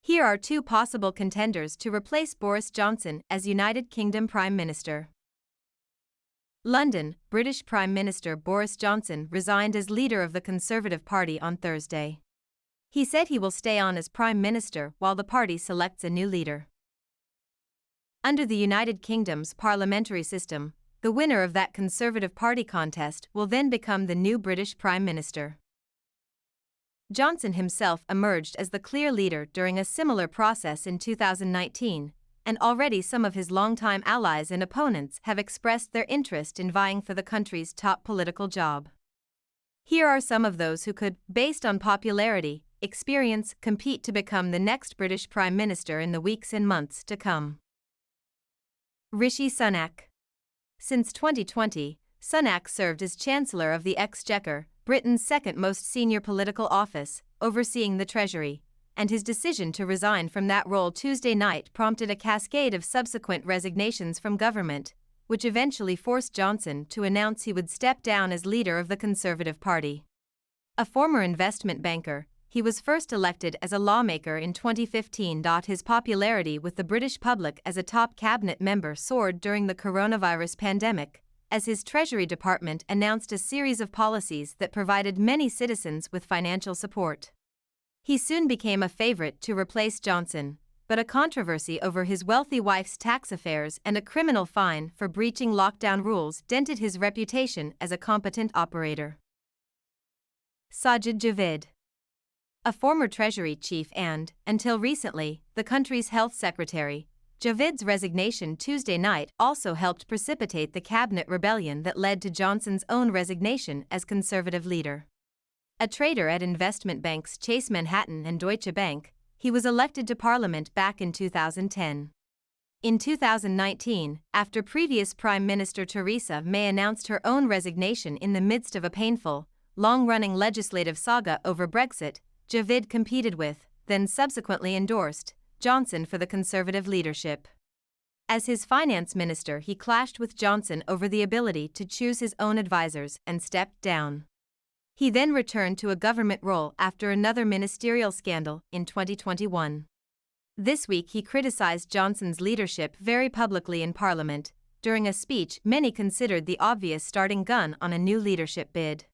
Here are two possible contenders to replace Boris Johnson as United Kingdom Prime Minister. London, British Prime Minister Boris Johnson resigned as leader of the Conservative Party on Thursday. He said he will stay on as Prime Minister while the party selects a new leader. Under the United Kingdom's parliamentary system, the winner of that Conservative Party contest will then become the new British Prime Minister. Johnson himself emerged as the clear leader during a similar process in 2019, and already some of his longtime allies and opponents have expressed their interest in vying for the country's top political job. Here are some of those who could, based on popularity, experience, compete to become the next British Prime Minister in the weeks and months to come. Rishi Sunak. Since 2020, Sunak served as Chancellor of the Exchequer, Britain's second most senior political office, overseeing the Treasury, and his decision to resign from that role Tuesday night prompted a cascade of subsequent resignations from government, which eventually forced Johnson to announce he would step down as leader of the Conservative Party. A former investment banker, he was first elected as a lawmaker in 2015. His popularity with the British public as a top cabinet member soared during the coronavirus pandemic, as his Treasury Department announced a series of policies that provided many citizens with financial support. He soon became a favorite to replace Johnson, but a controversy over his wealthy wife's tax affairs and a criminal fine for breaching lockdown rules dented his reputation as a competent operator. Sajid Javid. A former Treasury chief and, until recently, the country's health secretary, Javid's resignation Tuesday night also helped precipitate the cabinet rebellion that led to Johnson's own resignation as Conservative leader. A trader at investment banks Chase Manhattan and Deutsche Bank, he was elected to Parliament back in 2010. In 2019, after previous Prime Minister Theresa May announced her own resignation in the midst of a painful, long-running legislative saga over Brexit, Javid competed with, then subsequently endorsed, Johnson for the Conservative leadership. As his finance minister, he clashed with Johnson over the ability to choose his own advisors and stepped down. He then returned to a government role after another ministerial scandal in 2021. This week he criticized Johnson's leadership very publicly in Parliament, during a speech many considered the obvious starting gun on a new leadership bid.